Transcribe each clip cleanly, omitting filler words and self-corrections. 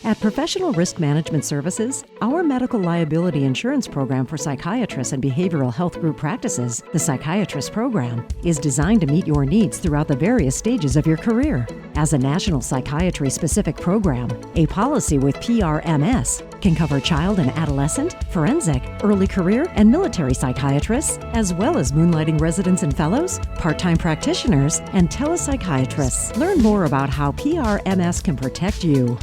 At Professional Risk Management Services, our medical liability insurance program for psychiatrists and behavioral health group practices, the Psychiatrist Program, is designed to meet your needs throughout the various stages of your career. As a national psychiatry-specific program, a policy with PRMS can cover child and adolescent, forensic, early career, and military psychiatrists, as well as moonlighting residents and fellows, part-time practitioners, and telepsychiatrists. Learn more about how PRMS can protect you.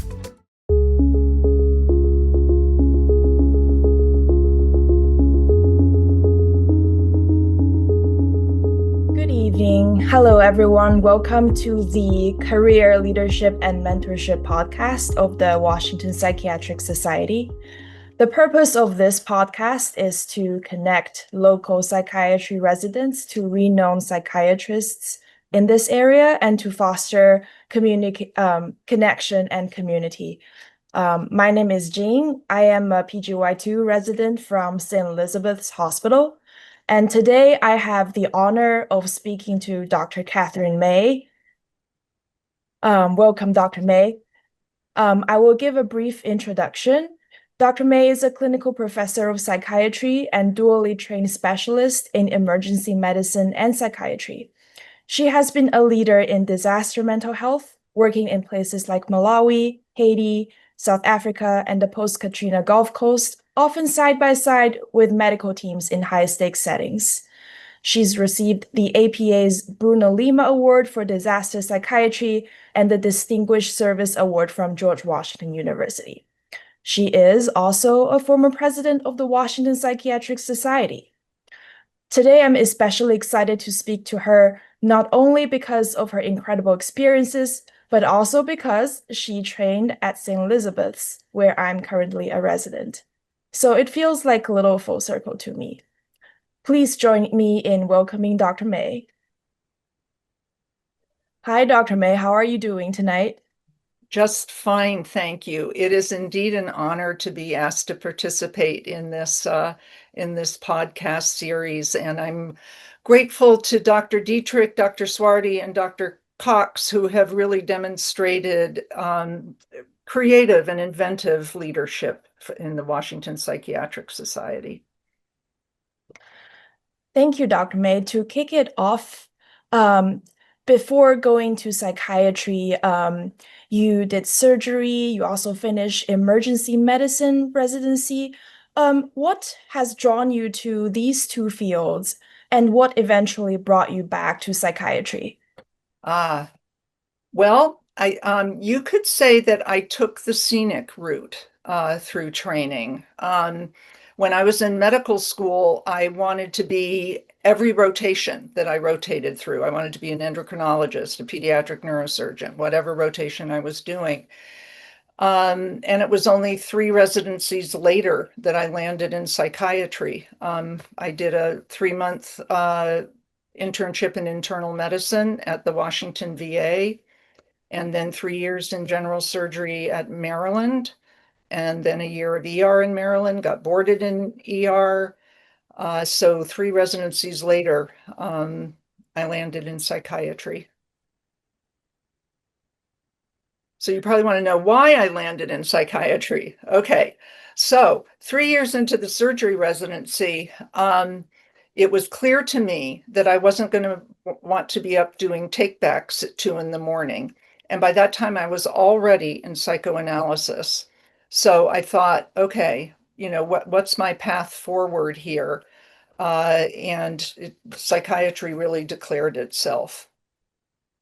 Hello, everyone. Welcome to the Career Leadership and Mentorship podcast of the Washington Psychiatric Society. The purpose of this podcast is to connect local psychiatry residents to renowned psychiatrists in this area and to foster connection and community. My name is Jean. I am a PGY2 resident from St. Elizabeth's Hospital. And today I have the honor of speaking to Dr. Katherine May. Welcome, Dr. May. I will give a brief introduction. Dr. May is a clinical professor of psychiatry and dually trained specialist in emergency medicine and psychiatry. She has been a leader in disaster mental health, working in places like Malawi, Haiti, South Africa, and the post-Katrina Gulf Coast, often side by side with medical teams in high-stakes settings. She's received the APA's Bruno Lima Award for Disaster Psychiatry and the Distinguished Service Award from George Washington University. She is also a former president of the Washington Psychiatric Society. Today, I'm especially excited to speak to her, not only because of her incredible experiences, but also because she trained at St. Elizabeth's, where I'm currently a resident. So it feels like a little full circle to me. Please join me in welcoming Dr. May. Hi, Dr. May. How are you doing tonight? Just fine, thank you. It is indeed an honor to be asked to participate in this podcast series, and I'm grateful to Dr. Dietrich, Dr. Swarty, and Dr. Cox, who have really demonstrated creative and inventive leadership in the Washington Psychiatric Society. Thank you, Dr. May. To kick it off, before going to psychiatry, you did surgery, you also finished emergency medicine residency. What has drawn you to these two fields, and what eventually brought you back to psychiatry? Well, you could say that I took the scenic route through training. When I was in medical school, I wanted to be every rotation that I rotated through. I wanted to be an endocrinologist, a pediatric neurosurgeon, whatever rotation I was doing. And it was only 3 residencies later that I landed in psychiatry. I did a 3-month internship in internal medicine at the Washington VA, and then 3 years in general surgery at Maryland, and then a year of ER in Maryland, got boarded in ER. So 3 residencies later, I landed in psychiatry. So you probably want to know why I landed in psychiatry. Okay, so 3 years into the surgery residency, it was clear to me that I wasn't going to want to be up doing takebacks at 2 a.m. And by that time, I was already in psychoanalysis. So I thought, okay, what's my path forward here? Psychiatry really declared itself.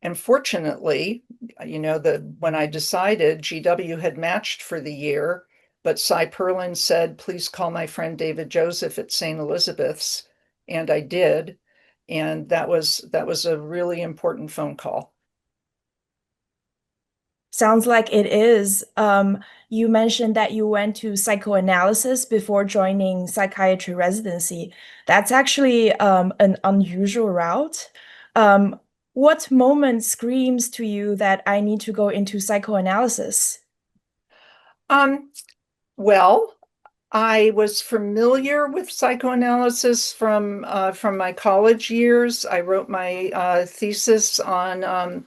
And fortunately, when I decided, GW had matched for the year, but Cy Perlin said, please call my friend David Joseph at St. Elizabeth's. And I did. And that was a really important phone call. Sounds like it is. You mentioned that you went to psychoanalysis before joining psychiatry residency. That's actually an unusual route. What moment screams to you that I need to go into psychoanalysis? Well, I was familiar with psychoanalysis from my college years. I wrote my thesis on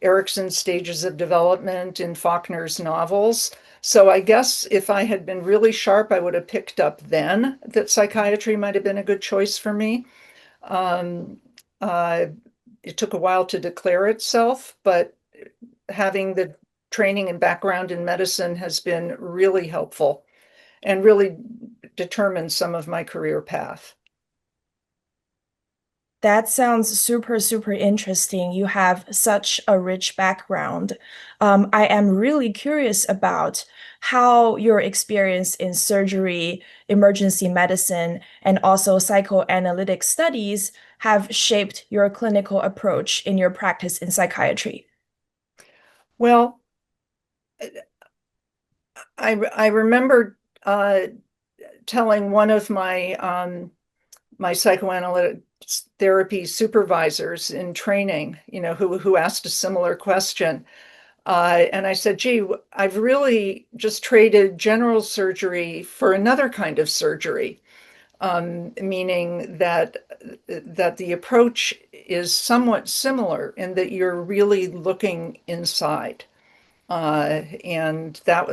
Erickson's stages of development in Faulkner's novels. So I guess if I had been really sharp, I would have picked up then that psychiatry might have been a good choice for me. Um, uh, it took a while to declare itself, but having the training and background in medicine has been really helpful and really determined some of my career path. That sounds super, super interesting. You have such a rich background. I am really curious about how your experience in surgery, emergency medicine, and also psychoanalytic studies have shaped your clinical approach in your practice in psychiatry. Well, I remember telling one of my psychoanalytic therapy supervisors in training, who asked a similar question. And I said, gee, I've really just traded general surgery for another kind of surgery, meaning that the approach is somewhat similar in that you're really looking inside. And that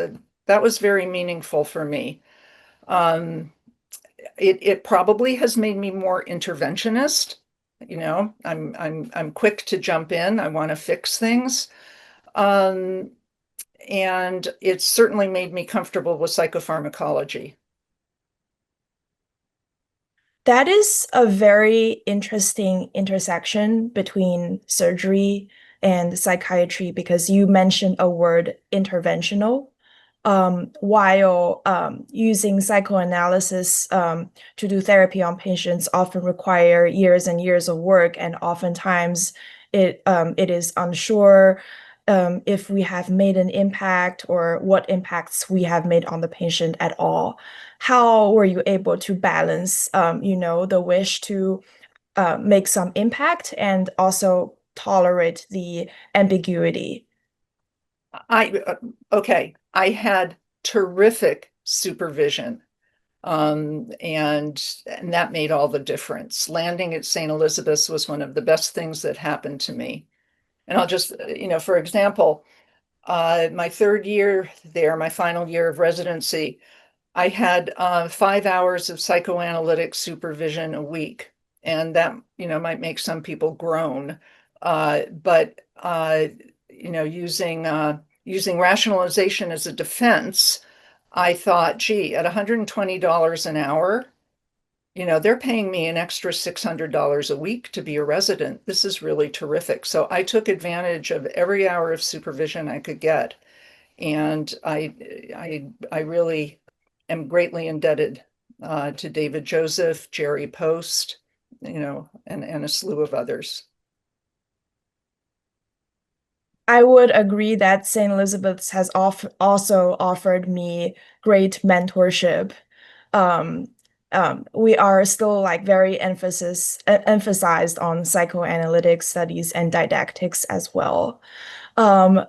was very meaningful for me. Um, it probably has made me more interventionist. I'm quick to jump in. I want to fix things. Um, and it's certainly made me comfortable with psychopharmacology. That is a very interesting intersection between surgery and psychiatry because you mentioned a word interventional, while using psychoanalysis to do therapy on patients often require years and years of work, and oftentimes it is unsure if we have made an impact or what impacts we have made on the patient at all. How were you able to balance, the wish to make some impact and also tolerate the ambiguity? Okay, I had terrific supervision. And that made all the difference. Landing at St. Elizabeth's was one of the best things that happened to me. And I'll just, for example, my third year there, my final year of residency, I had 5 hours of psychoanalytic supervision a week. And that, might make some people groan. But, using rationalization as a defense, I thought, gee, at $120 an hour, they're paying me an extra $600 a week to be a resident. This is really terrific. So I took advantage of every hour of supervision I could get. And I really am greatly indebted to David Joseph, Jerry Post, and a slew of others. I would agree that St. Elizabeth's has also offered me great mentorship. Um, we are still like very emphasized on psychoanalytic studies and didactics as well.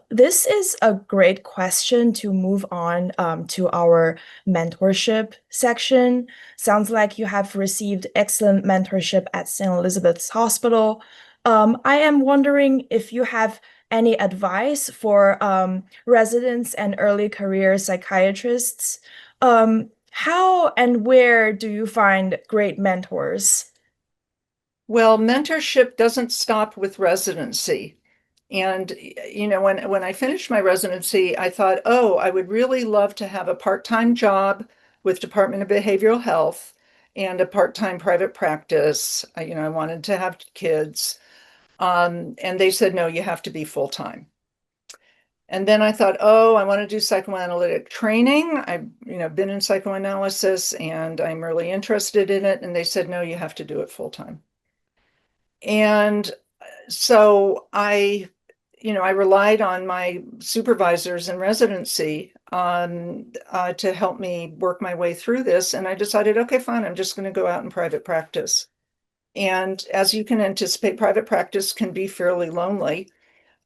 This is a great question to move on to our mentorship section. Sounds like you have received excellent mentorship at St. Elizabeth's Hospital. I am wondering if you have any advice for residents and early career psychiatrists. How and where do you find great mentors? Well, mentorship doesn't stop with residency. And when I finished my residency, I thought, oh, I would really love to have a part-time job with Department of Behavioral Health and a part-time private practice. I wanted to have kids. And they said, no, you have to be full-time. And then I thought, oh, I want to do psychoanalytic training. I've, been in psychoanalysis and I'm really interested in it. And they said, no, you have to do it full-time. And so I relied on my supervisors in residency to help me work my way through this. And I decided, okay, fine, I'm just going to go out in private practice. And as you can anticipate, private practice can be fairly lonely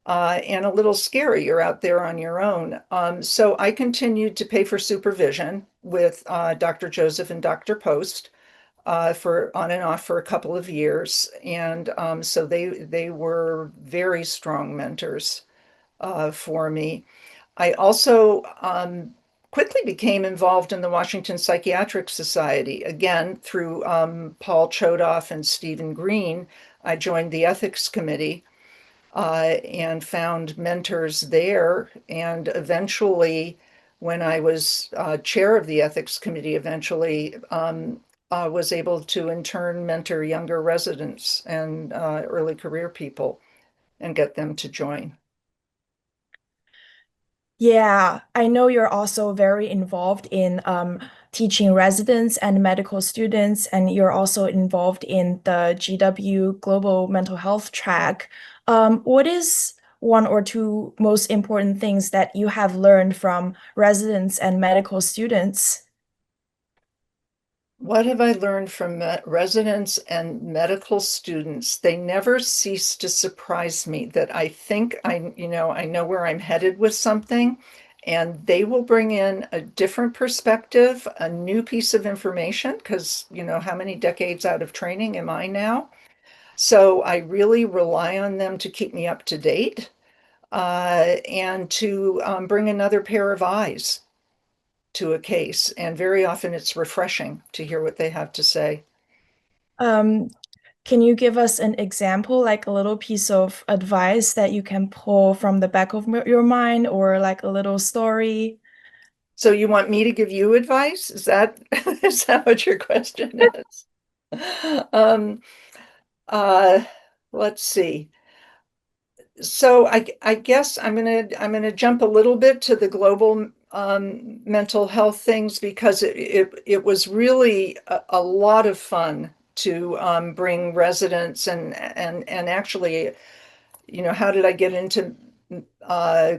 and a little scary. You're out there on your own. So I continued to pay for supervision with Dr. Joseph and Dr. Post for on and off for a couple of years. And so they were very strong mentors for me. I also quickly became involved in the Washington Psychiatric Society. Again, through Paul Chodoff and Stephen Green, I joined the ethics committee and found mentors there. And eventually, when I was chair of the ethics committee, was able to in turn mentor younger residents and early career people and get them to join. Yeah, I know you're also very involved in teaching residents and medical students, and you're also involved in the GW Global Mental Health track. What is one or two most important things that you have learned from residents and medical students? What have I learned from residents and medical students? They never cease to surprise me that I think I know where I'm headed with something, and they will bring in a different perspective, a new piece of information, because, how many decades out of training am I now? So I really rely on them to keep me up to date, and to bring another pair of eyes to a case. And very often it's refreshing to hear what they have to say. Um, can you give us an example, like a little piece of advice that you can pull from the back of your mind, or like a little story? So you want me to give you advice? Is that what your question is? Um, uh, let's see. So I guess I'm gonna jump a little bit to the global mental health things, because it was really a lot of fun to bring residents and actually, how did I get into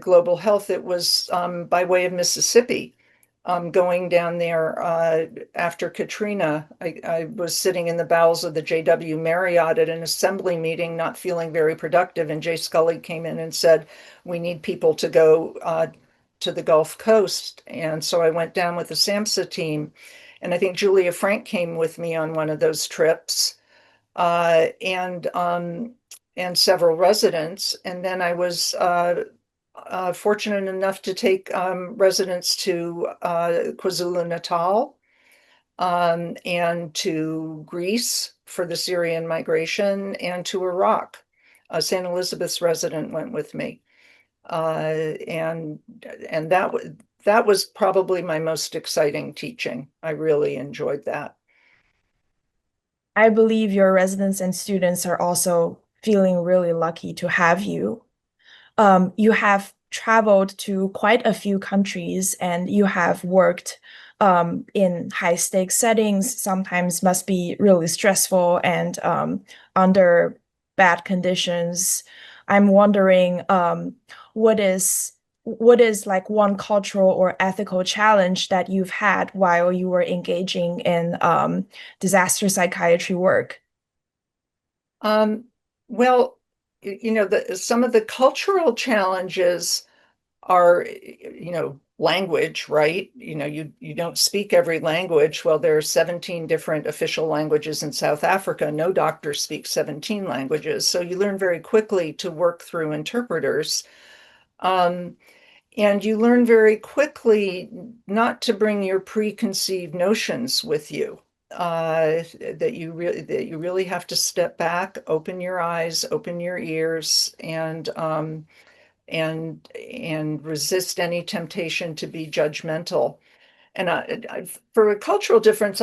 global health? It was by way of Mississippi. Going down there after Katrina, I was sitting in the bowels of the JW Marriott at an assembly meeting, not feeling very productive, and Jay Scully came in and said, "We need people to go to the Gulf Coast." And so I went down with the SAMHSA team, and I think Julia Frank came with me on one of those trips, uh, and um, and several residents. And then I was fortunate enough to take residents to KwaZulu-Natal, and to Greece for the Syrian migration, and to Iraq. A St. Elizabeth's resident went with me, and that was probably my most exciting teaching. I really enjoyed that. I believe your residents and students are also feeling really lucky to have you. You have traveled to quite a few countries and you have worked in high stakes settings, sometimes must be really stressful and under bad conditions. I'm wondering what is what is like one cultural or ethical challenge that you've had while you were engaging in disaster psychiatry work? Um, well, some of the cultural challenges are, language, right? You don't speak every language. Well, there are 17 different official languages in South Africa. No doctor speaks 17 languages. So you learn very quickly to work through interpreters. Um, and you learn very quickly not to bring your preconceived notions with you. That you really have to step back, open your eyes, open your ears, and resist any temptation to be judgmental. And for a cultural difference,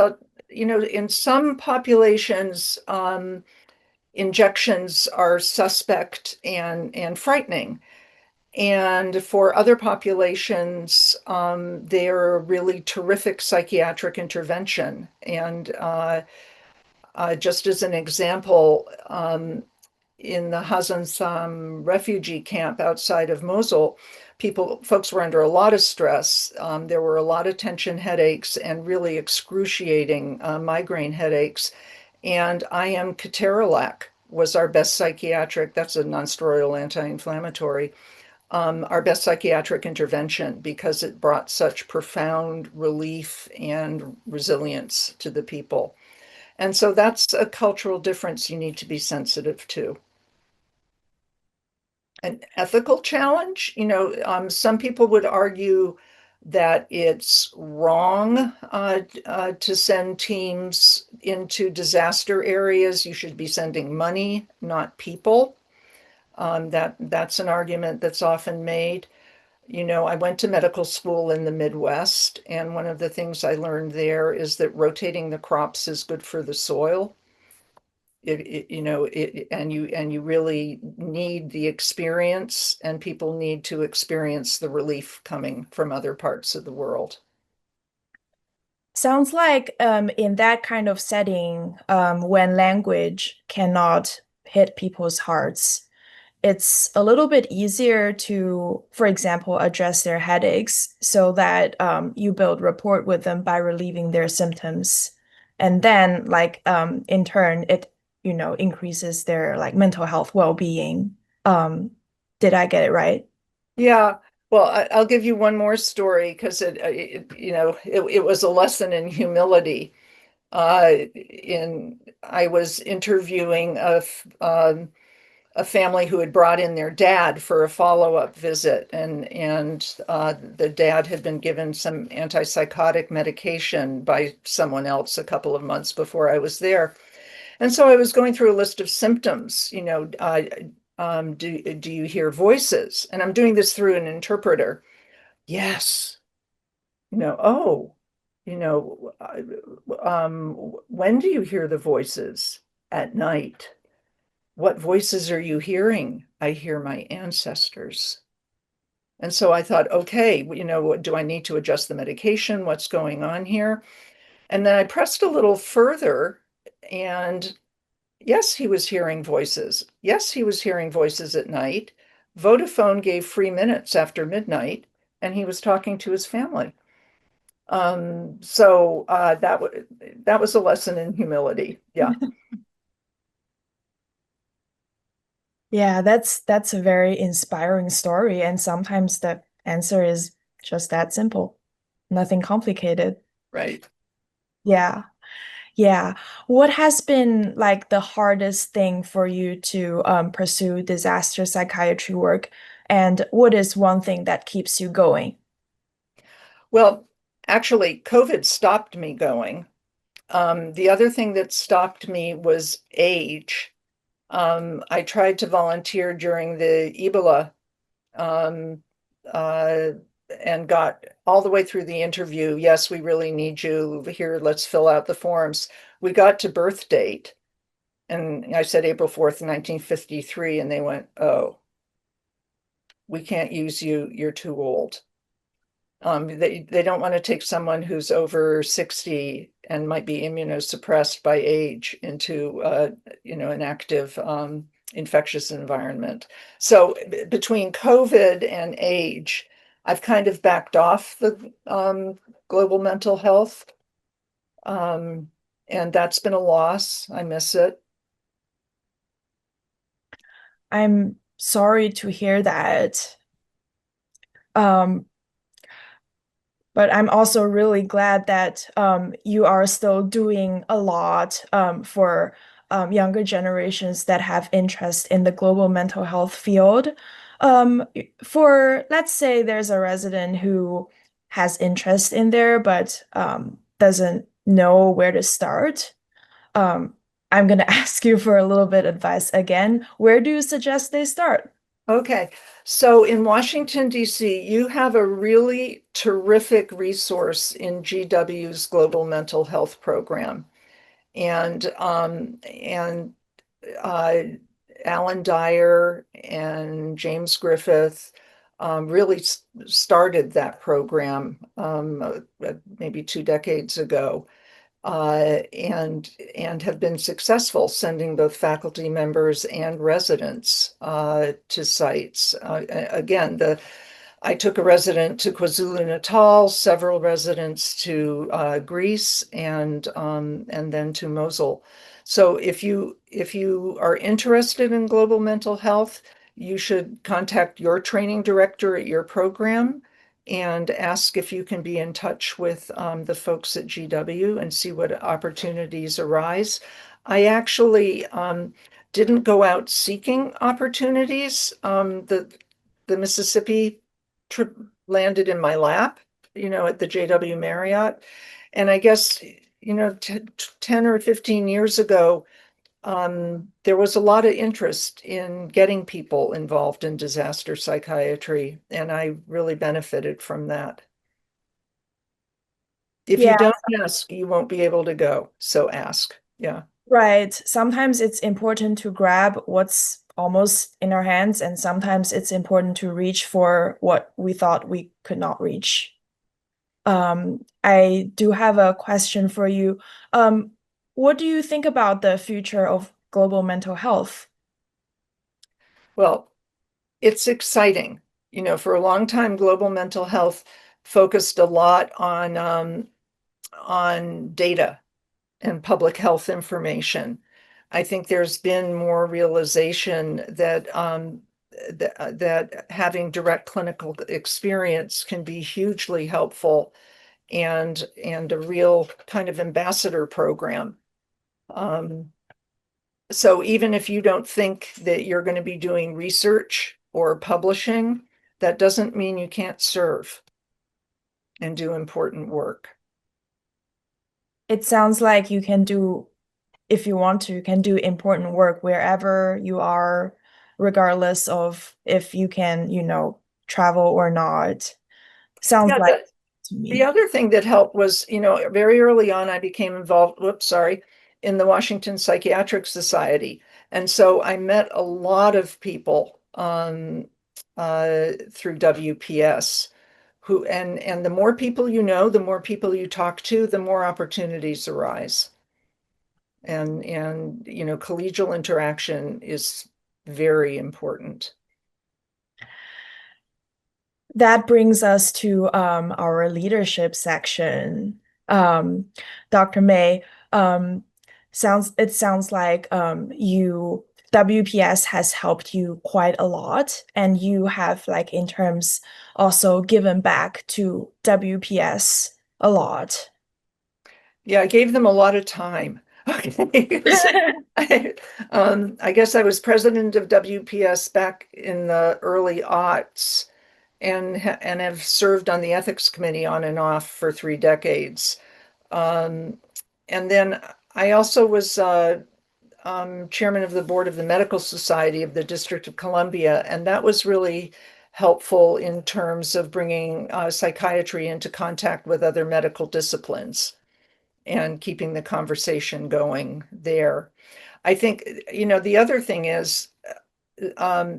in some populations, injections are suspect and frightening. And for other populations, they're a really terrific psychiatric intervention. And just as an example, in the Hazan refugee camp outside of Mosul, folks were under a lot of stress. There were a lot of tension headaches and really excruciating migraine headaches. And IM Ketorolac was our best psychiatric, that's a nonsteroidal anti-inflammatory, our best psychiatric intervention, because it brought such profound relief and resilience to the people. And so that's a cultural difference you need to be sensitive to. An ethical challenge, some people would argue that it's wrong to send teams into disaster areas. You should be sending money, not people. That's an argument that's often made. You know, I went to medical school in the Midwest, and one of the things I learned there is that rotating the crops is good for the soil. And you really need the experience, and people need to experience the relief coming from other parts of the world. Sounds like in that kind of setting, when language cannot hit people's hearts, it's a little bit easier to, for example, address their headaches so that you build rapport with them by relieving their symptoms. And then, like, in turn, it, increases their like mental health well-being. Did I get it right? Yeah. Well, I'll give you one more story because it was a lesson in humility. I was interviewing a family who had brought in their dad for a follow-up visit, and the dad had been given some antipsychotic medication by someone else a couple of months before I was there. And so I was going through a list of symptoms, do you hear voices? And I'm doing this through an interpreter. Yes. Oh, when do you hear the voices? At night. What voices are you hearing? I hear my ancestors. And so I thought, okay, do I need to adjust the medication? What's going on here? And then I pressed a little further, and yes, he was hearing voices. Yes, he was hearing voices at night. Vodafone gave free minutes after midnight, and he was talking to his family. So that was a lesson in humility. Yeah. Yeah, that's a very inspiring story, and sometimes the answer is just that simple. Nothing complicated. Right. Yeah. Yeah. What has been like the hardest thing for you to pursue disaster psychiatry work? And what is one thing that keeps you going? Well, actually, COVID stopped me going. The other thing that stopped me was age. I tried to volunteer during the Ebola um, uh, and got all the way through the interview. Yes, we really need you here. Let's fill out the forms. We got to birth date, and I said April 4th, 1953, and they went, "Oh, we can't use you. You're too old." They don't want to take someone who's over 60 and might be immunosuppressed by age into an active infectious environment. So between COVID and age, I've kind of backed off the global mental health, and that's been a loss. I miss it. I'm sorry to hear that. Um, But I'm also really glad that you are still doing a lot for younger generations that have interest in the global mental health field. For, let's say there's a resident who has interest in there but doesn't know where to start. Um, I'm going to ask you for a little bit advice again. Where do you suggest they start? Okay, so in Washington, D.C., you have a really terrific resource in GW's Global Mental Health Program. And uh, Alan Dyer and James Griffith really started that program maybe 2 decades ago, and have been successful sending both faculty members and residents to sites. Again, I took a resident to KwaZulu-Natal, several residents to Greece, and then to Mosul. So if you are interested in global mental health, you should contact your training director at your program and ask if you can be in touch with the folks at GW and see what opportunities arise. I actually didn't go out seeking opportunities. The Mississippi trip landed in my lap. at the JW Marriott. And I guess, 10 or 15 years ago, there was a lot of interest in getting people involved in disaster psychiatry, and I really benefited from that. If you Yeah, don't ask, you won't be able to go. So ask. Yeah. right. Sometimes it's important to grab what's almost in our hands, and sometimes it's important to reach for what we thought we could not reach. I do have a question for you. What do you think about the future of global mental health? Well, it's exciting. For a long time, global mental health focused a lot on data and public health information. I think there's been more realization that having direct clinical experience can be hugely helpful, and a real kind of ambassador program. So even if you don't think that you're going to be doing research or publishing, that doesn't mean you can't serve and do important work. It sounds like you can do, if you want to, you can do important work wherever you are, regardless of if you can, travel or not. Sounds Yeah, like to the me. other thing that helped was, very early on, I became involved, in the Washington Psychiatric Society. And so I met a lot of people through WPS and the more people you know, the more people you talk to, the more opportunities arise. And collegial interaction is very important. That brings us to our leadership section. Um, Dr. May, it sounds like WPS has helped you quite a lot, and you have like in terms also given back to WPS a lot. Yeah, I gave them a lot of time. Okay. I guess I was president of WPS back in the early aughts, and have served on the ethics committee on and off for 3 decades. And then I also was chairman of the board of the Medical Society of the District of Columbia, and that was really helpful in terms of bringing psychiatry into contact with other medical disciplines and keeping the conversation going there. I think, the other thing is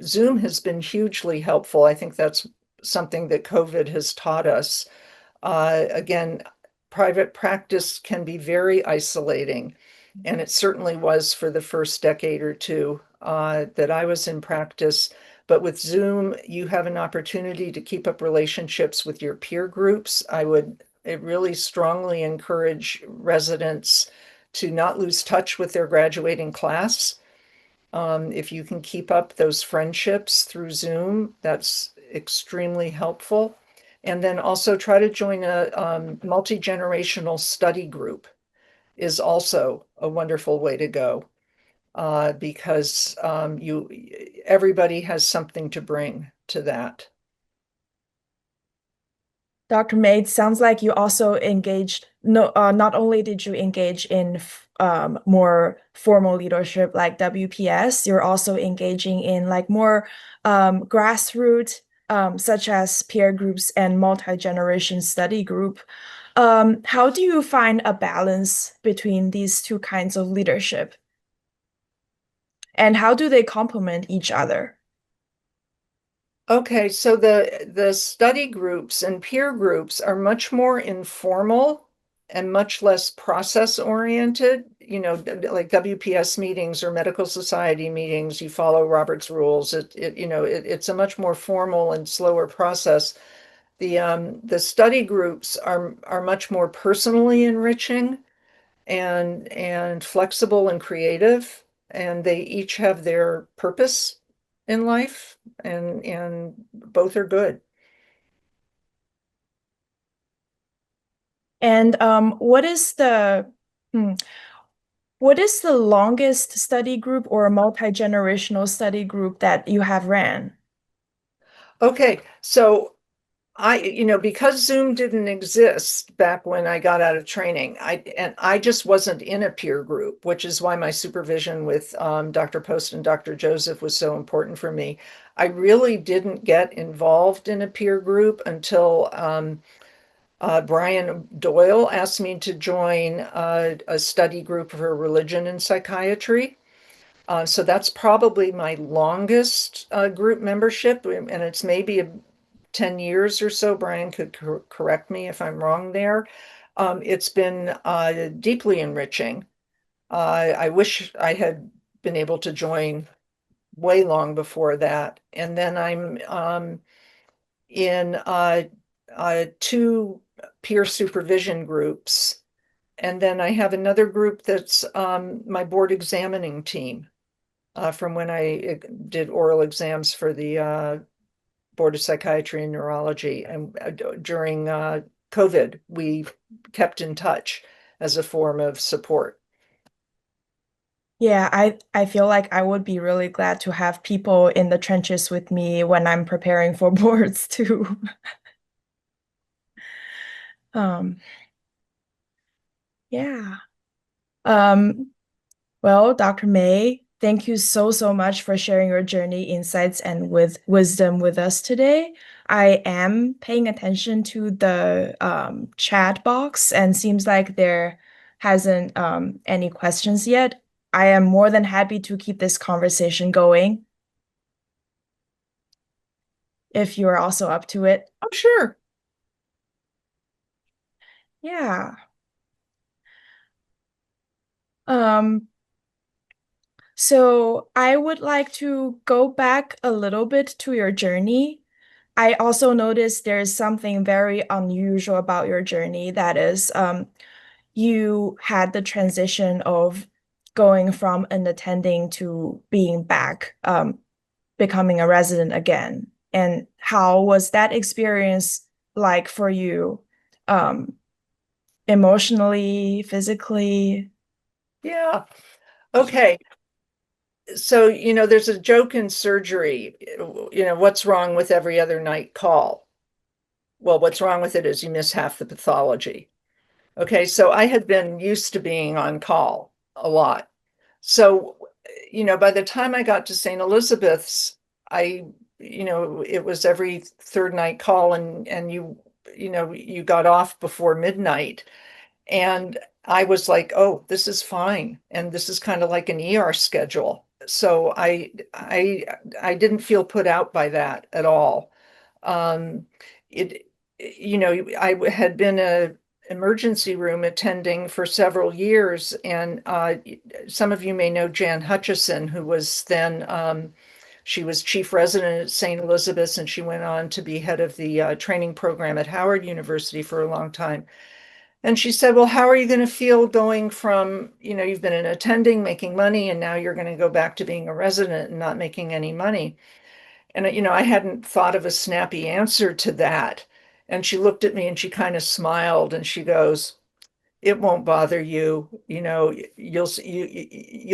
Zoom has been hugely helpful. I think that's something that COVID has taught us. Again, private practice can be very isolating, and it certainly was for the first decade or two that I was in practice. But with Zoom, you have an opportunity to keep up relationships with your peer groups. It really strongly encourage residents to not lose touch with their graduating class. If you can keep up those friendships through Zoom, that's extremely helpful. And then also try to join a multi-generational study group is also a wonderful way to go, because everybody has something to bring to that. Dr. May, it sounds like you also engaged, no, not only did you engage in more formal leadership like WPS, you're also engaging in like more grassroots, such as peer groups and multi-generation study group. How do you find a balance between these two kinds of leadership? And how do they complement each other? Okay, so the study groups and peer groups are much more informal and much less process oriented. Like WPS meetings or medical society meetings, you follow Robert's rules. It's a much more formal and slower process. The study groups are much more personally enriching and flexible and creative, and they each have their purpose in life, and both are good. And hmm, what is the longest study group or multi-generational study group that you have ran? Okay, so because Zoom didn't exist back when I got out of training, I just wasn't in a peer group, which is why my supervision with Dr. Post and Dr. Joseph was so important for me. I really didn't get involved in a peer group until Brian Doyle asked me to join a study group for religion and psychiatry. So that's probably my longest group membership, and it's maybe 10 years or so. Brian could correct me if I'm wrong there. It's been deeply enriching. I wish I had been able to join way long before that. And then I'm in two peer supervision groups. And then I have another group that's my board examining team from when I did oral exams for the Board of Psychiatry and Neurology. And during COVID, we kept in touch as a form of support. Yeah, I feel like I would be really glad to have people in the trenches with me when I'm preparing for boards too. Um, yeah. Well, Dr. May, thank you so much for sharing your journey, insights, and with wisdom with us today. I am paying attention to the chat box and seems like there hasn't any questions yet. I am more than happy to keep this conversation going if you're also up to it. Oh, sure. Yeah. Um, so I would like to go back a little bit to your journey. I also noticed there's something very unusual about your journey that is you had the transition of going from an attending to being back, becoming a resident again. And how was that experience like for you, emotionally, physically? Yeah. Okay. So, there's a joke in surgery, what's wrong with every other night call? Well, what's wrong with it is you miss half the pathology. Okay, so I had been used to being on call a lot. So, by the time I got to St. Elizabeth's, it was every third night call and you got off before midnight. And I was like, oh, this is fine. And this is kind of like an ER schedule. So I didn't feel put out by that at all. Um, it, I had been a emergency room attending for several years, and some of you may know Jan Hutchison, who was then she was chief resident at St. Elizabeth's, and she went on to be head of the training program at Howard University for a long time. And she said, well, how are you going to feel going from, you've been an attending, making money, and now you're going to go back to being a resident and not making any money? And, I hadn't thought of a snappy answer to that. And she looked at me and she kind of smiled and she goes, it won't bother you. You'll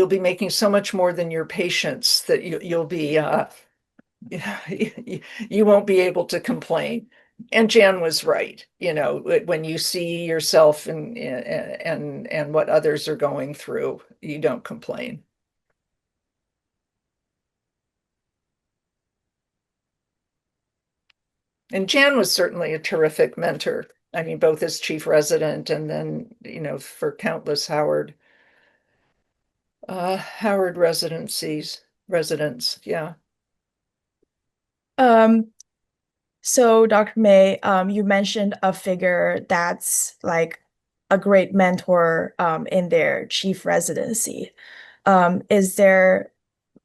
be making so much more than your patients that you'll be, you won't be able to complain. And Jan was right. When you see yourself and what others are going through, you don't complain. And Jan was certainly a terrific mentor. I mean, both as chief resident and then, for countless Howard residents. Yeah. So Dr. May, you mentioned a figure that's like a great mentor in their chief residency. But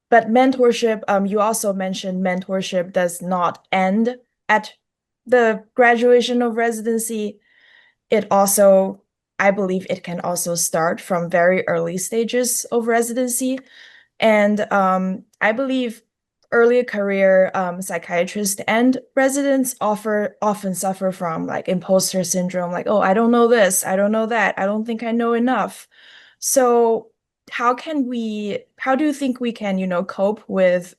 mentorship, you also mentioned mentorship does not end at the graduation of residency. It also, I believe it can also start from very early stages of residency. And I believe early career psychiatrists and residents often suffer from like imposter syndrome, like, oh, I don't know this, I don't know that, I don't think I know enough. So how do you think we can, cope with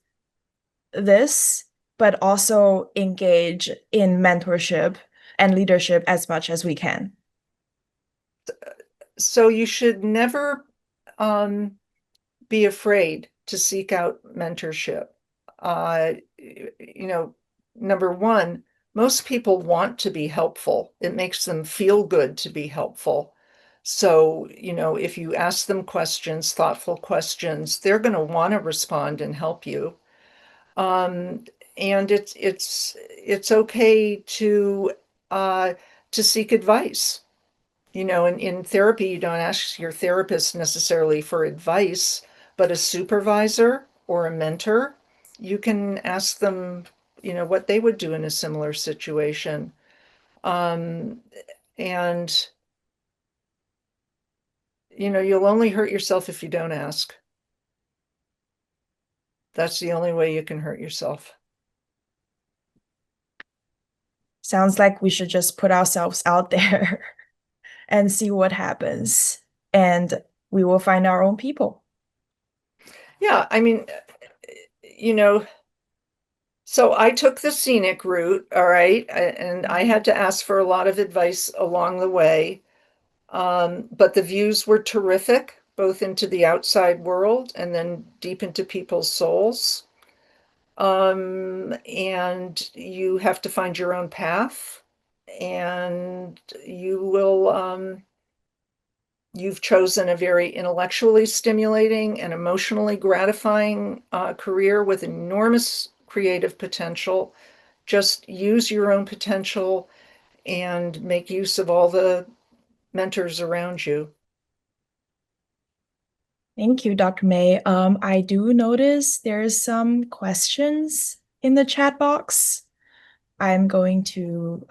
this, but also engage in mentorship and leadership as much as we can? So you should never be afraid to seek out mentorship. Number one, most people want to be helpful. It makes them feel good to be helpful. So, if you ask them questions, thoughtful questions, they're going to want to respond and help you. And it's okay to seek advice. In therapy, you don't ask your therapist necessarily for advice, but a supervisor or a mentor, you can ask them, what they would do in a similar situation. And you'll only hurt yourself if you don't ask. That's the only way you can hurt yourself. Sounds like we should just put ourselves out there and see what happens, and we will find our own people. Yeah, I mean, so I took the scenic route, all right, and I had to ask for a lot of advice along the way. But the views were terrific, both into the outside world and then deep into people's souls. And you have to find your own path, and you've chosen a very intellectually stimulating and emotionally gratifying career with enormous creative potential. Just use your own potential and make use of all the mentors around you. Thank you, Dr. May. I do notice there's some questions in the chat box. I'm going to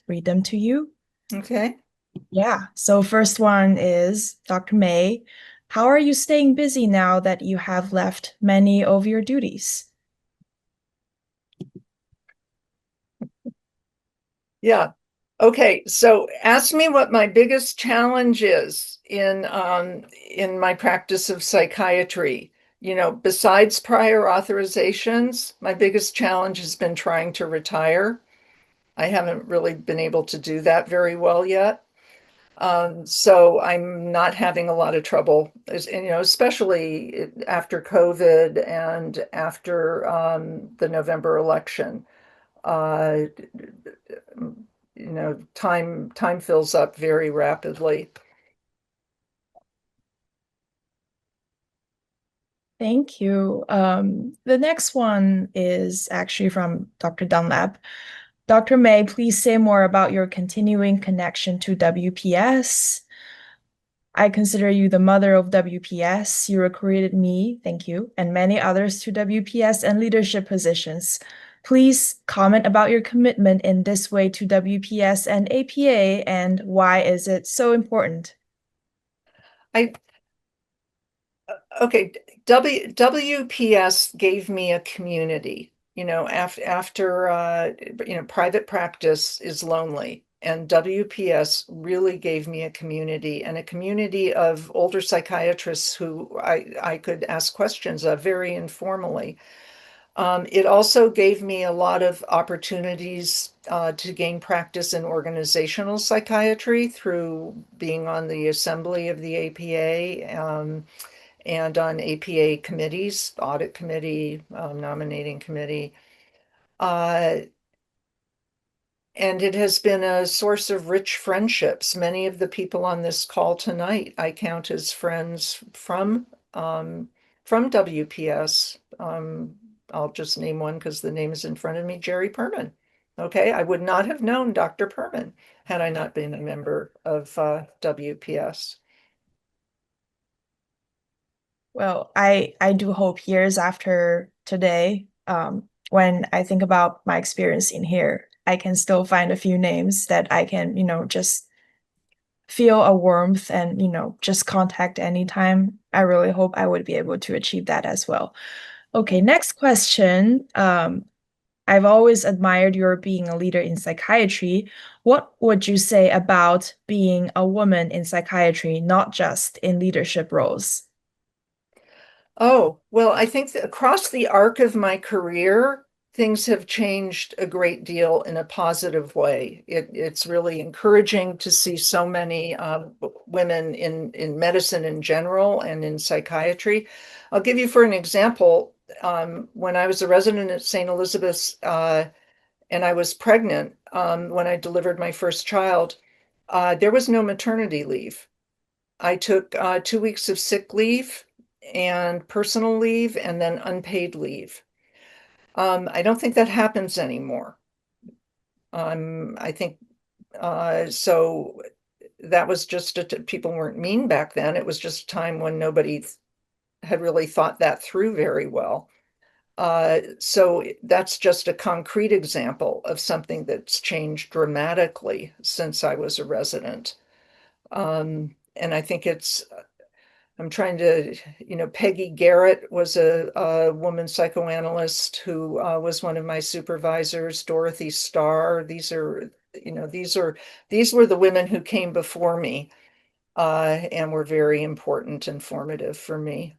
read them to you. Okay. Yeah. So first one is, Dr. May, how are you staying busy now that you have left many of your duties? Yeah. Okay. So ask me what my biggest challenge is in my practice of psychiatry. Besides prior authorizations, my biggest challenge has been trying to retire. I haven't really been able to do that very well yet. So I'm not having a lot of trouble, especially after COVID and after the November election. Uh, time fills up very rapidly. Thank you. The next one is actually from Dr. Dunlap. Dr. May, please say more about your continuing connection to WPS. I consider you the mother of WPS. You recruited me, thank you, and many others to WPS and leadership positions. Please comment about your commitment in this way to WPS and APA, and why is it so important? Okay, WPS gave me a community. After private practice is lonely, and WPS really gave me a community, and a community of older psychiatrists who I could ask questions of very informally. It also gave me a lot of opportunities to gain practice in organizational psychiatry through being on the assembly of the APA, and on APA committees, audit committee, nominating committee. And it has been a source of rich friendships. Many of the people on this call tonight, I count as friends from WPS. I'll just name one because the name is in front of me, Jerry Perman. Okay, I would not have known Dr. Perman had I not been a member of WPS. Well, I do hope years after today, when I think about my experience in here, I can still find a few names that I can, just feel a warmth and, just contact anytime. I really hope I would be able to achieve that as well. Okay, next question. I've always admired your being a leader in psychiatry. What would you say about being a woman in psychiatry, not just in leadership roles? Oh, well, I think that across the arc of my career, things have changed a great deal in a positive way. It's really encouraging to see so many women in medicine in general and in psychiatry. I'll give you for an example. When I was a resident at St. Elizabeth's and I was pregnant when I delivered my first child, there was no maternity leave. I took 2 weeks of sick leave and personal leave and then unpaid leave. I don't think that happens anymore. I think so. That was just people weren't mean back then. It was just a time when nobody had really thought that through very well. So that's just a concrete example of something that's changed dramatically since I was a resident. And I think I'm trying to, Peggy Garrett was a woman psychoanalyst who was one of my supervisors, Dorothy Starr. These were the women who came before me and were very important and formative for me.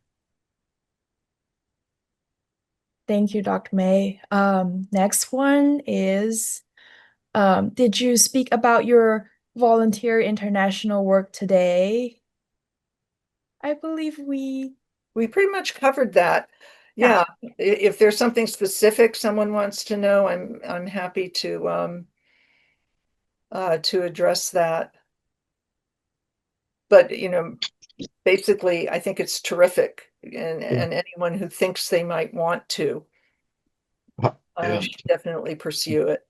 Thank you, Dr. May. Next one is, did you speak about your volunteer international work today? I believe we pretty much covered that. Yeah. If there's something specific someone wants to know, I'm happy to address that. But basically, I think it's terrific, and anyone who thinks they might want to should definitely pursue it.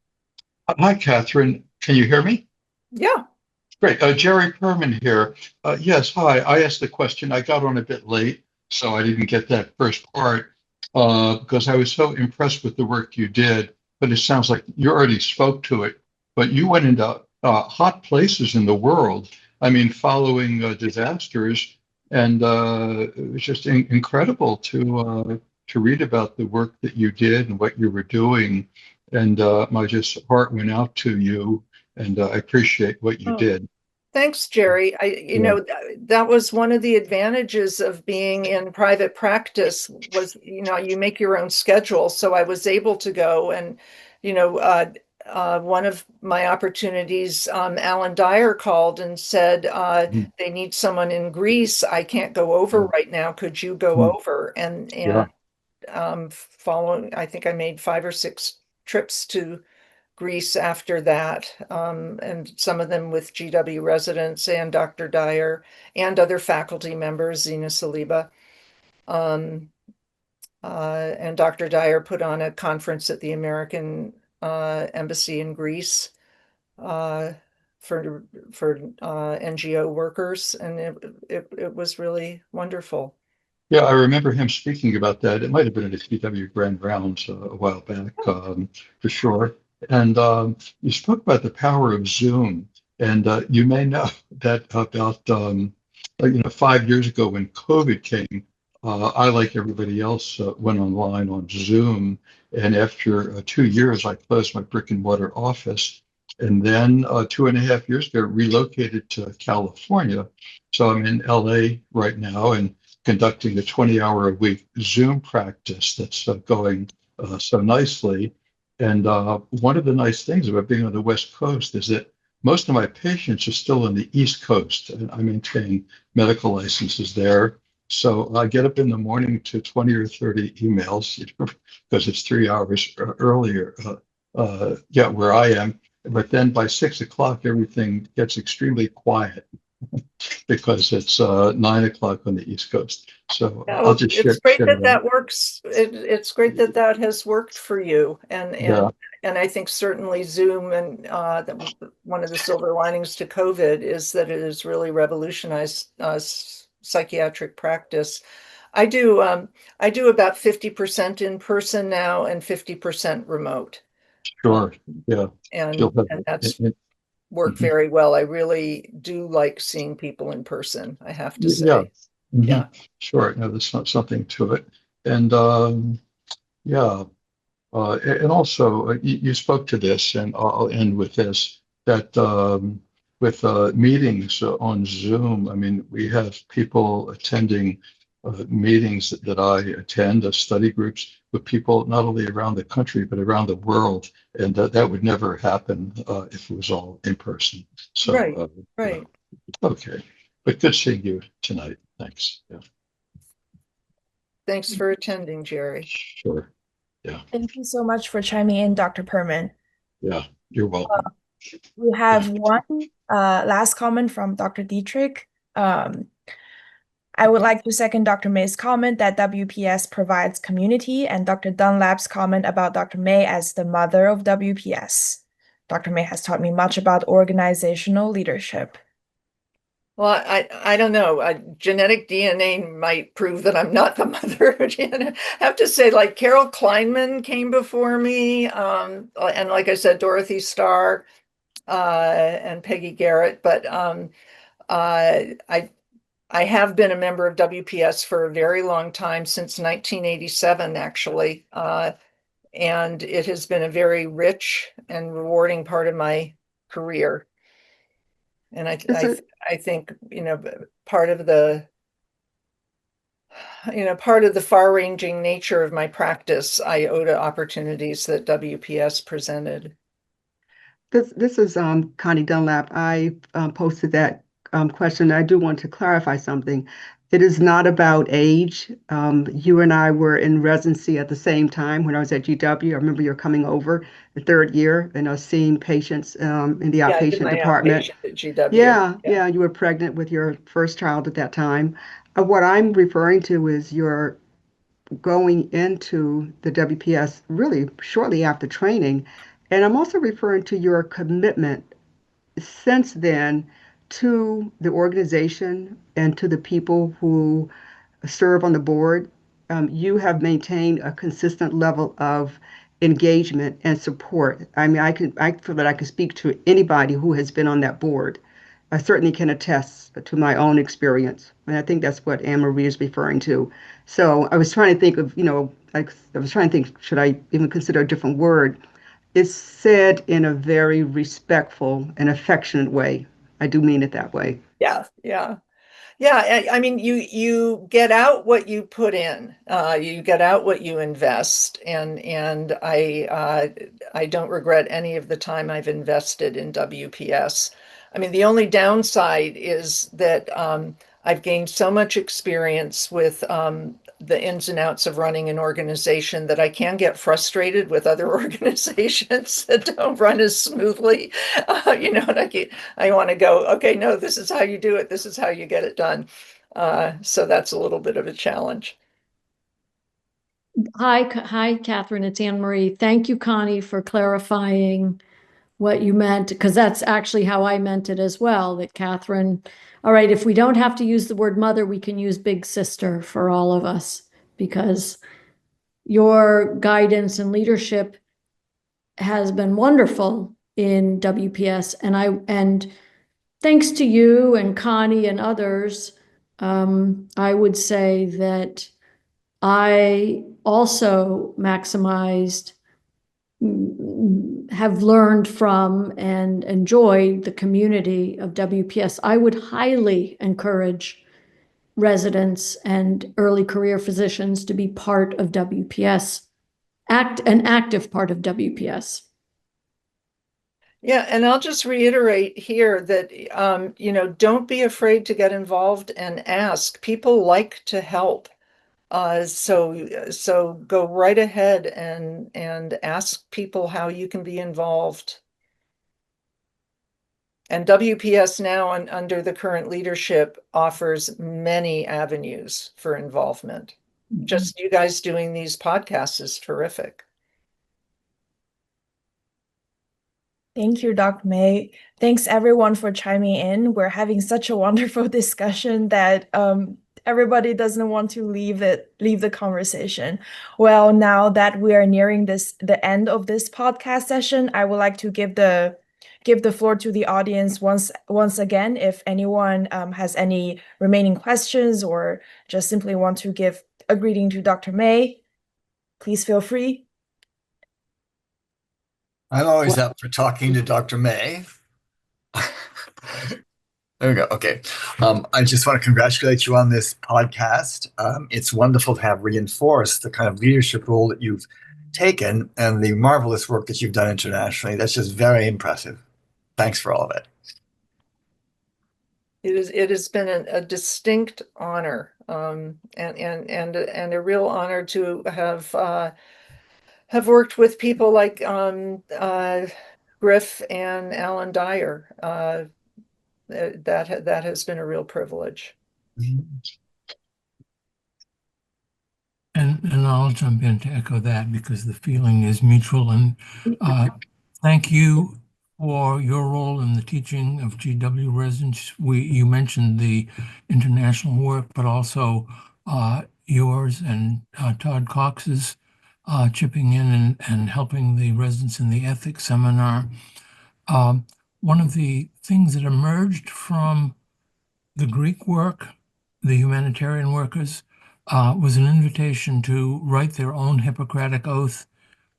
Hi, Katherine. Can you hear me? Yeah. Great. Jerry Perman here. Yes, hi. I asked the question. I got on a bit late, so I didn't get that first part because I was so impressed with the work you did. But it sounds like you already spoke to it. But you went into hot places in the world. I mean, following disasters, and it was just incredible to read about the work that you did and what you were doing. And my just heart went out to you. And I appreciate what you did. Thanks, Jerry. That was one of the advantages of being in private practice was, you make your own schedule. So I was able to go and, one of my opportunities, Alan Dyer called and said, they need someone in Greece. I can't go over right now. Could you go over? And following, I think I made 5 or 6 trips to Greece after that, and some of them with GW residents and Dr. Dyer and other faculty members, Zena Saliba. And Dr. Dyer put on a conference at the American Embassy in Greece for NGO workers, and it was really wonderful. Yeah, I remember him speaking about that. It might have been at the CW Grand Rounds a while back, for sure. And you spoke about the power of Zoom, and you may know that about 5 years ago when COVID came, I, like everybody else, went online on Zoom. And after 2 years, I closed my brick and mortar office, and then 2.5 years ago, relocated to California. So I'm in LA right now and conducting a 20-hour-a-week Zoom practice that's going so nicely. And one of the nice things about being on the West Coast is that most of my patients are still on the East Coast, and I maintain medical licenses there. So I get up in the morning to 20 or 30 emails because it's 3 hours earlier, where I am. But then by 6 o'clock, everything gets extremely quiet because it's 9 o'clock on the East Coast. So I'll just share. It's great that works. It's great that has worked for you, and I think certainly Zoom and one of the silver linings to COVID is that it has really revolutionized psychiatric practice. I do about 50% in person now and 50% remote. Sure. Yeah. And that's worked very well. I really do like seeing people in person, I have to say. Yeah. Mm-hmm. Yeah. Sure. No, there's something to it. And and also you spoke to this, and I'll end with this, that with meetings on Zoom, I mean, we have people attending meetings that I attend, study groups with people not only around the country but around the world, and that would never happen if it was all in person. So, Right, right. Okay, but good seeing you tonight. Thanks. Yeah, Thanks for attending, Jerry. sure. Yeah, Thank you so much for chiming in, Dr. Perman. yeah, you're welcome. We have one last comment from Dr. Dietrich. I would like to second Dr. May's comment that WPS provides community, and Dr. Dunlap's comment about Dr. May as the mother of WPS. Dr. May has taught me much about organizational leadership. Well, I don't know. Genetic DNA might prove that I'm not the mother. I have to say, like Carol Kleinman came before me, and like I said, Dorothy Starr and Peggy Garrett. But I have been a member of WPS for a very long time, since 1987, actually. And it has been a very rich and rewarding part of my career. And I think, part of the far-ranging nature of my practice, I owe to opportunities that WPS presented. This is Connie Dunlap. I posted that question. I do want to clarify something. It is not about age. You and I were in residency at the same time when I was at GW. I remember you're coming over the third year and I was seeing patients in the outpatient department. Outpatient at GW. Yeah, you were pregnant with your first child at that time. What I'm referring to is your going into the WPS really shortly after training. And I'm also referring to your commitment since then to the organization and to the people who serve on the board. You have maintained a consistent level of engagement and support. I mean, I feel that I can speak to anybody who has been on that board. I certainly can attest to my own experience. And I think that's what Anne Marie is referring to. So I was trying to think of, like I was trying to think, should I even consider a different word? It's said in a very respectful and affectionate way. I do mean it that way. Yeah. I mean, you get out what you put in. You get out what you invest, and I don't regret any of the time I've invested in WPS. I mean, the only downside is that I've gained so much experience with the ins and outs of running an organization that I can get frustrated with other organizations that don't run as smoothly. And I want to go, okay, no, this is how you do it. This is how you get it done. So that's a little bit of a challenge. Hi, Katherine. It's Anne Marie. Thank you, Connie, for clarifying what you meant, because that's actually how I meant it as well, that Katherine, all right, if we don't have to use the word mother, we can use big sister for all of us, because your guidance and leadership has been wonderful in WPS. And thanks to you and Connie and others, I would say that I also have learned from and enjoyed the community of WPS. I would highly encourage residents and early career physicians to be part of WPS, an active part of WPS. Yeah, and I'll just reiterate here that, don't be afraid to get involved and ask. People like to help. So go right ahead and ask people how you can be involved. And WPS now, under the current leadership, offers many avenues for involvement. Mm-hmm. Just you guys doing these podcasts is terrific. Thank you, Dr. May. Thanks everyone for chiming in. We're having such a wonderful discussion that everybody doesn't want to leave the conversation. Well, now that we are nearing the end of this podcast session, I would like to give the floor to the audience once again. If anyone has any remaining questions or just simply want to give a greeting to Dr. May, please feel free. I'm always up for talking to Dr. May. There we go. Okay. I just want to congratulate you on this podcast. It's wonderful to have reinforced the kind of leadership role that you've taken and the marvelous work that you've done internationally. That's just very impressive. Thanks for all of it. It has been a distinct honor, and a real honor to have worked with people like Griff and Alan Dyer. That has been a real privilege. And I'll jump in to echo that because the feeling is mutual. And thank you for your role in the teaching of GW residents. You mentioned the international work, but also yours and Todd Cox's chipping in and helping the residents in the ethics seminar. One of the things that emerged from the Greek work, the humanitarian workers, was an invitation to write their own Hippocratic oath,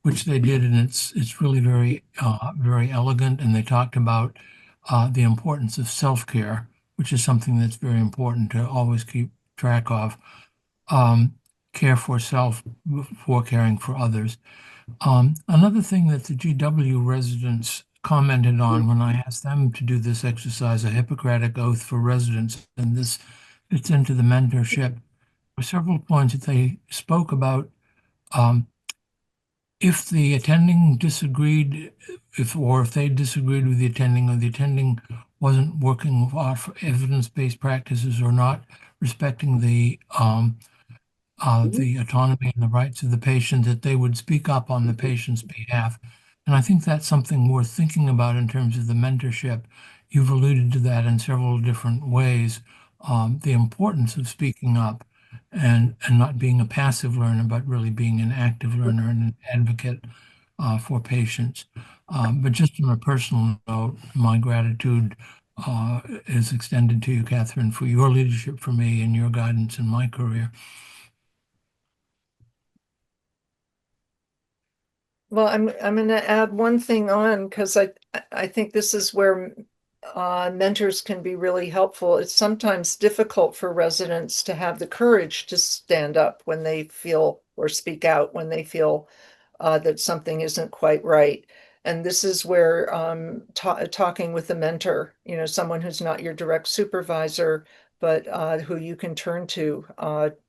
which they did, and it's really very elegant. And they talked about the importance of self-care, which is something that's very important to always keep track of. Care for self before caring for others. Another thing that the GW residents commented on when I asked them to do this exercise, a Hippocratic oath for residents, and this fits into the mentorship, were several points that they spoke about. If the attending disagreed, if they disagreed with the attending, or the attending wasn't working off evidence-based practices or not respecting the autonomy and the rights of the patient, that they would speak up on the patient's behalf. And I think that's something worth thinking about in terms of the mentorship. You've alluded to that in several different ways, the importance of speaking up and not being a passive learner, but really being an active learner and an advocate for patients. But just on a personal note, my gratitude is extended to you, Katherine, for your leadership for me and your guidance in my career. Well, I'm going to add one thing on, because I think this is where mentors can be really helpful. It's sometimes difficult for residents to have the courage to stand up when they feel, or speak out when they feel that something isn't quite right. And this is where talking with a mentor, someone who's not your direct supervisor, but who you can turn to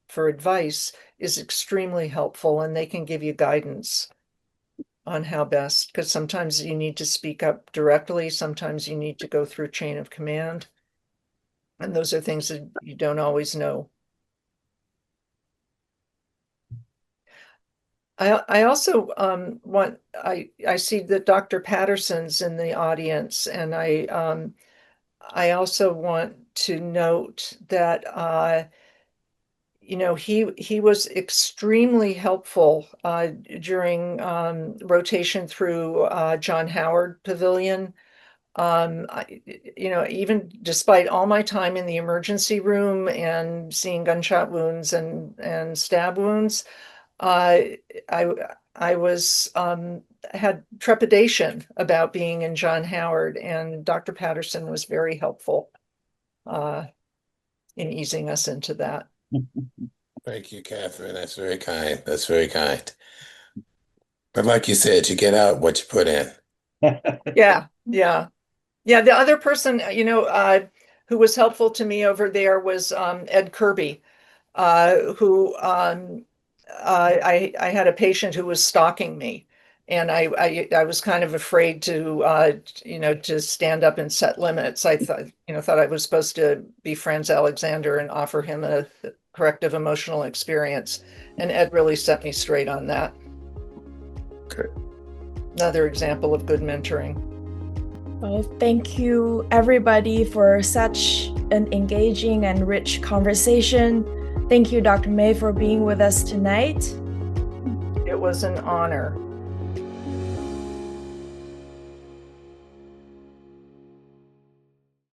for advice, is extremely helpful, and they can give you guidance on how best, because sometimes you need to speak up directly, sometimes you need to go through chain of command, and those are things that you don't always know. I also I see that Dr. Patterson's in the audience, and I also want to note that he was extremely helpful during rotation through John Howard Pavilion. Even despite all my time in the emergency room and seeing gunshot wounds and stab wounds, I was had trepidation about being in John Howard, and Dr. Patterson was very helpful in easing us into that. Thank you, Katherine. That's very kind. That's very kind. But like you said, you get out what you put in. Yeah. The other person, who was helpful to me over there was Ed Kirby, who I had a patient who was stalking me, and I was kind of afraid to stand up and set limits. I thought I was supposed to be Franz Alexander and offer him a corrective emotional experience, and Ed really set me straight on that. Good. Another example of good mentoring. Well, thank you everybody for such an engaging and rich conversation. Thank you, Dr. May, for being with us tonight. It was an honor.